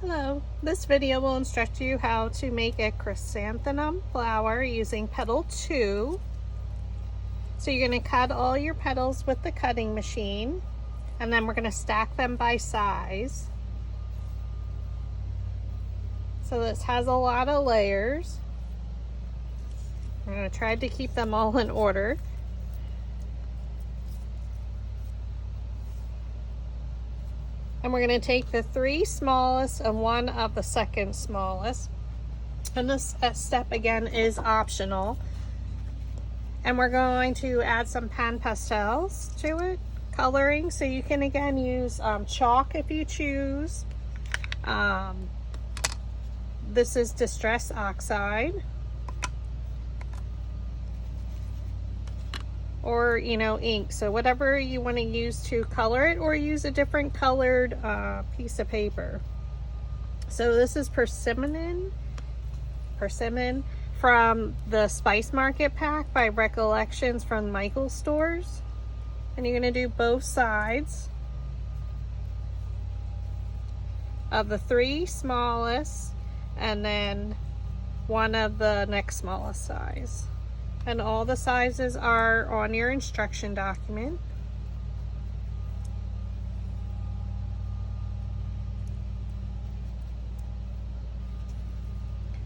Hello, this video will instruct you how to make a chrysanthemum flower using Petal 2. So you're going to cut all your petals with the cutting machine, and then we're going to stack them by size. So this has a lot of layers. I'm going to try to keep them all in order. And we're going to take the 3 smallest and 1 of the second smallest. And this step again is optional. And we're going to add some pan pastels to it, coloring. So you can again use chalk if you choose. This is Distress Oxide. Or ink, so whatever you want to use to color it, or use a different colored piece of paper. So this is persimmon from the Spice Market pack by Recollections from Michael's stores, and you're going to do both sides of the 3 smallest and then 1 of the next smallest size. And all the sizes are on your instruction document.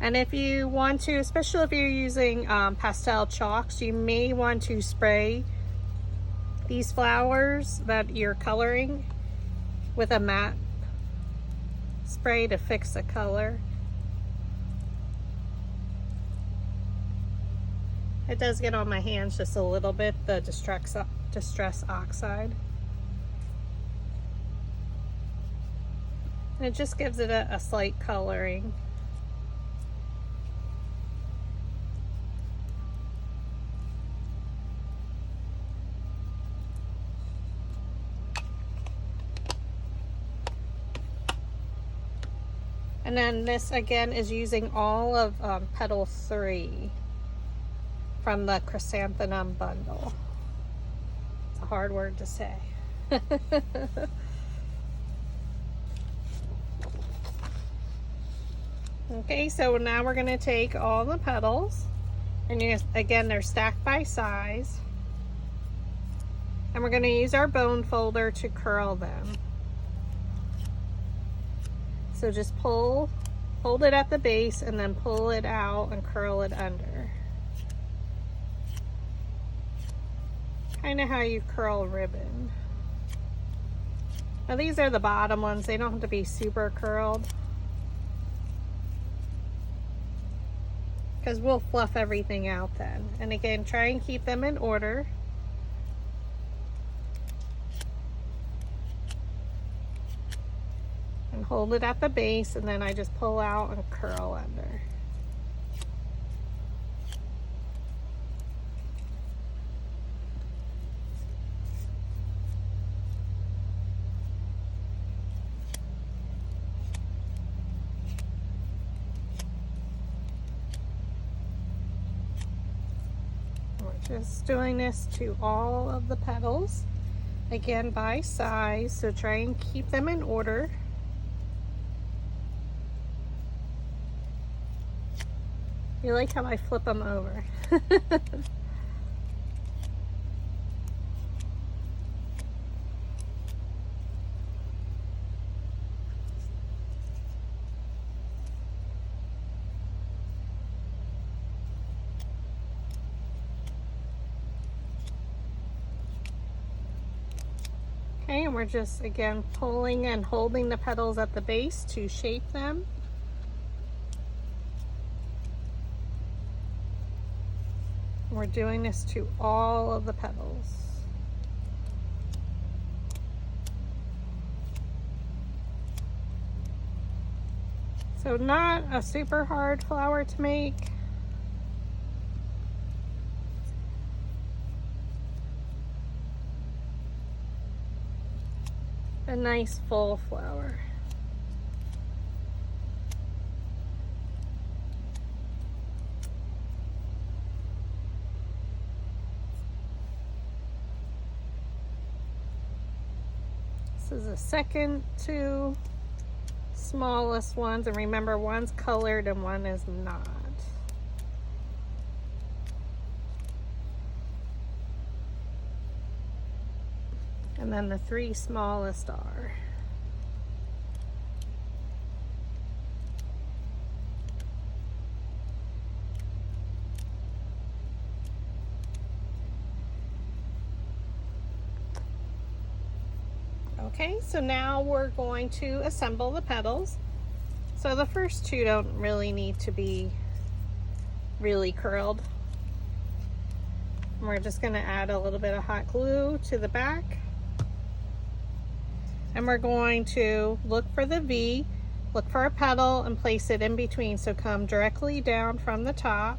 And if you want to, especially if you're using pastel chalks, you may want to spray these flowers that you're coloring with a matte spray to fix the color. It does get on my hands just a little bit, the Distress Oxide. And it just gives it a slight coloring. And then this again is using all of Petal 3. From the Chrysanthemum Bundle. It's a hard word to say. Okay, so now we're going to take all the petals, and again they're stacked by size, and we're going to use our bone folder to curl them. So just hold it at the base and then pull it out and curl it under. Kind of how you curl ribbon. Now these are the bottom ones. They don't have to be super curled, because we'll fluff everything out then. And again, try and keep them in order. And hold it at the base, and then I just pull out and curl under. Just doing this to all of the petals, again by size, so try and keep them in order. You like how I flip them over. Okay, and we're just again pulling and holding the petals at the base to shape them. We're doing this to all of the petals. So not a super hard flower to make. A nice full flower. This is a second to smallest ones, and remember, one's colored and one is not. And then the 3 smallest are. Okay, so now we're going to assemble the petals. So the first 2 don't really need to be really curled. We're just going to add a little bit of hot glue to the back. And we're going to look for the V, look for a petal, and place it in between. So come directly down from the top.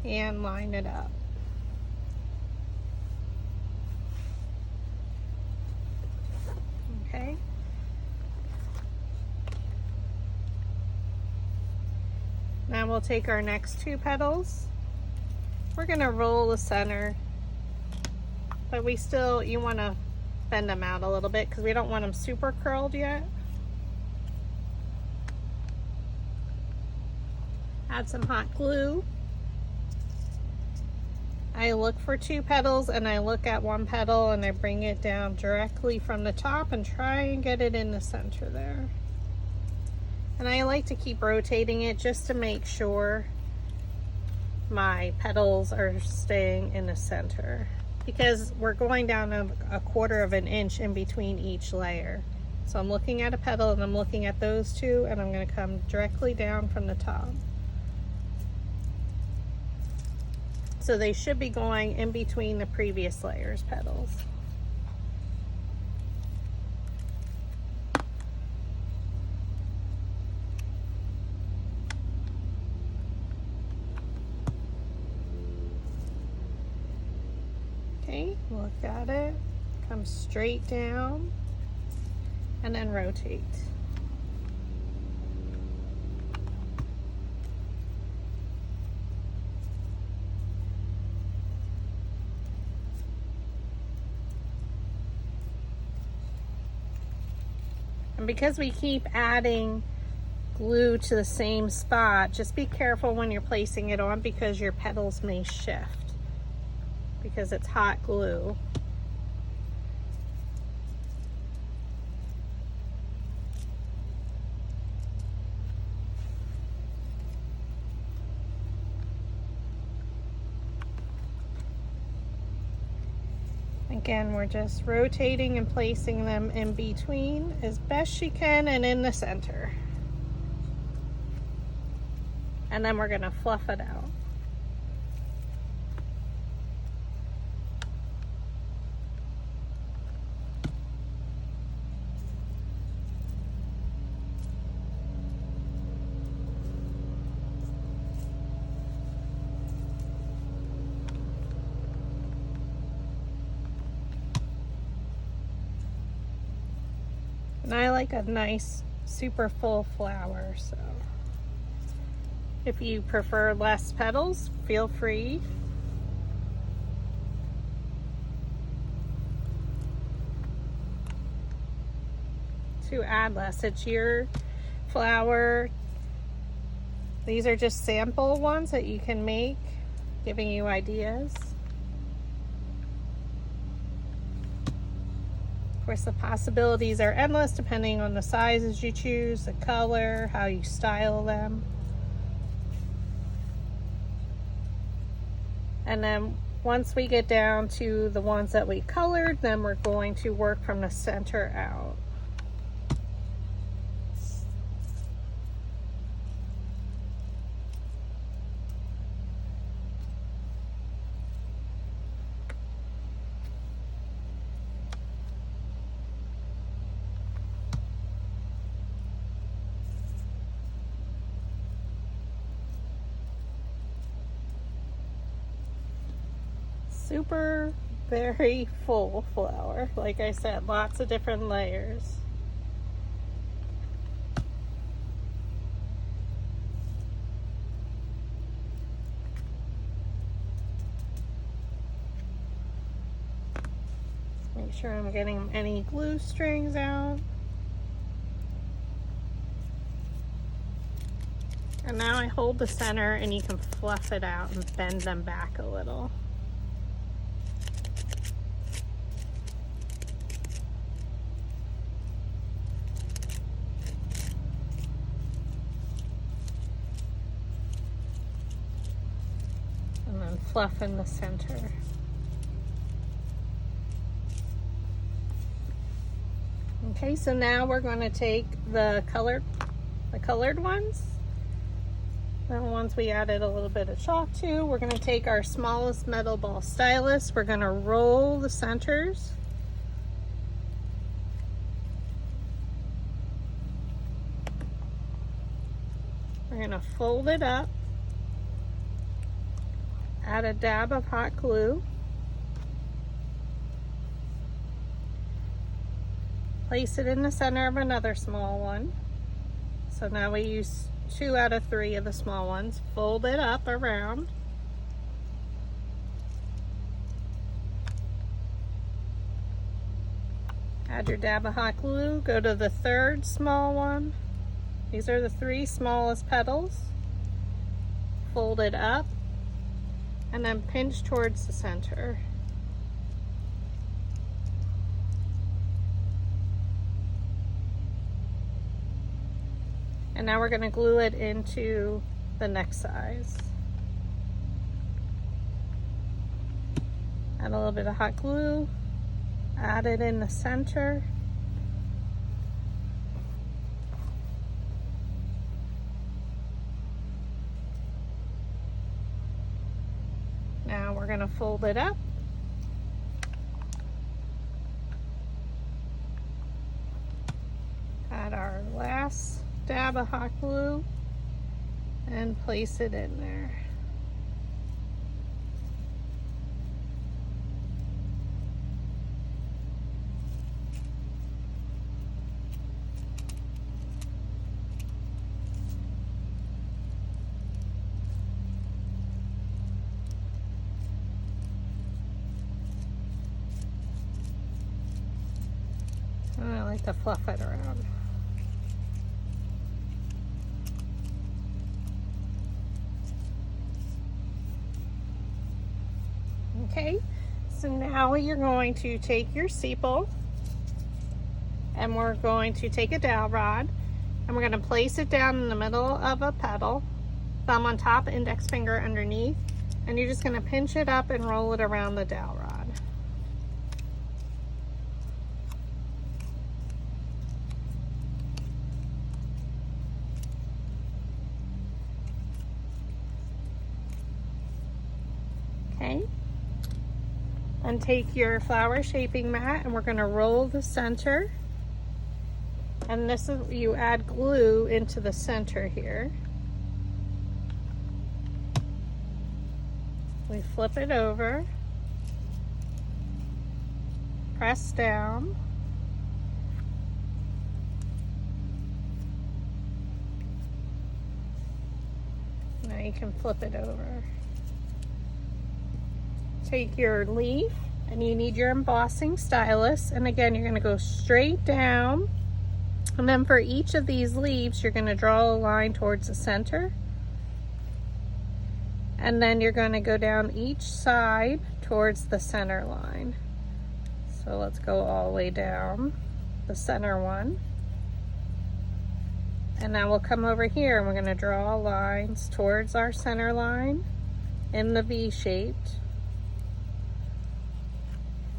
And line it up. Okay. Now we'll take our next 2 petals. We're going to roll the center, but you want to bend them out a little bit because we don't want them super curled yet. Add some hot glue. I look for 2 petals and I look at 1 petal and I bring it down directly from the top and try and get it in the center there. And I like to keep rotating it just to make sure my petals are staying in the center, because we're going down a 1/4 of an inch in between each layer. So I'm looking at a petal and I'm looking at those 2, and I'm going to come directly down from the top. So they should be going in between the previous layer's petals. Okay, look at it, come straight down, and then rotate. And because we keep adding glue to the same spot, just be careful when you're placing it on, because your petals may shift because it's hot glue. Again, we're just rotating and placing them in between as best you can and in the center. And then we're going to fluff it out. And I like a nice, super full flower, so if you prefer less petals, feel free. To add less. It's your flower. These are just sample ones that you can make, giving you ideas. Of course, the possibilities are endless depending on the sizes you choose, the color, how you style them. And then once we get down to the ones that we colored, then we're going to work from the center out. Super, very full flower. Like I said, lots of different layers. Make sure I'm getting any glue strings out. And now I hold the center and you can fluff it out and bend them back a little. And then fluff in the center. Okay, so now we're going to take the colored ones, the ones we added a little bit of chalk to. We're going to take our smallest metal ball stylus. We're going to roll the centers. We're going to fold it up, add a dab of hot glue, place it in the center of another small one. So now we use 2 out of 3 of the small ones. Fold it up around. Add your dab of hot glue. Go to the 3rd small one. These are the 3 smallest petals. Fold it up and then pinch towards the center. And now we're going to glue it into the next size. Add a little bit of hot glue, add it in the center. Now we're going to fold it up. Add our last dab of hot glue and place it in there. I like to fluff it around. Okay, so now you're going to take your sepal and we're going to take a dowel rod and we're going to place it down in the middle of a petal, thumb on top, index finger underneath, and you're just going to pinch it up and roll it around the dowel rod. Okay. And take your flower shaping mat and we're going to roll the center, and this is, you add glue into the center here. We flip it over, press down, now you can flip it over. Take your leaf and you need your embossing stylus, and again you're going to go straight down, and then for each of these leaves you're going to draw a line towards the center, and then you're going to go down each side towards the center line. So let's go all the way down the center one, and now we'll come over here and we're going to draw lines towards our center line in the V-shaped.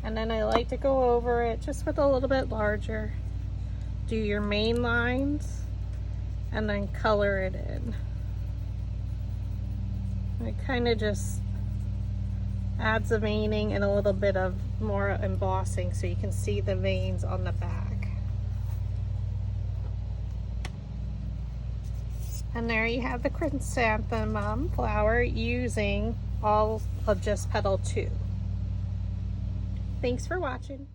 And then I like to go over it just with a little bit larger. Do your main lines and then color it in. It kind of just adds a veining and a little bit of more embossing so you can see the veins on the back. And there you have the chrysanthemum flower using all of just petal 2. Thanks for watching.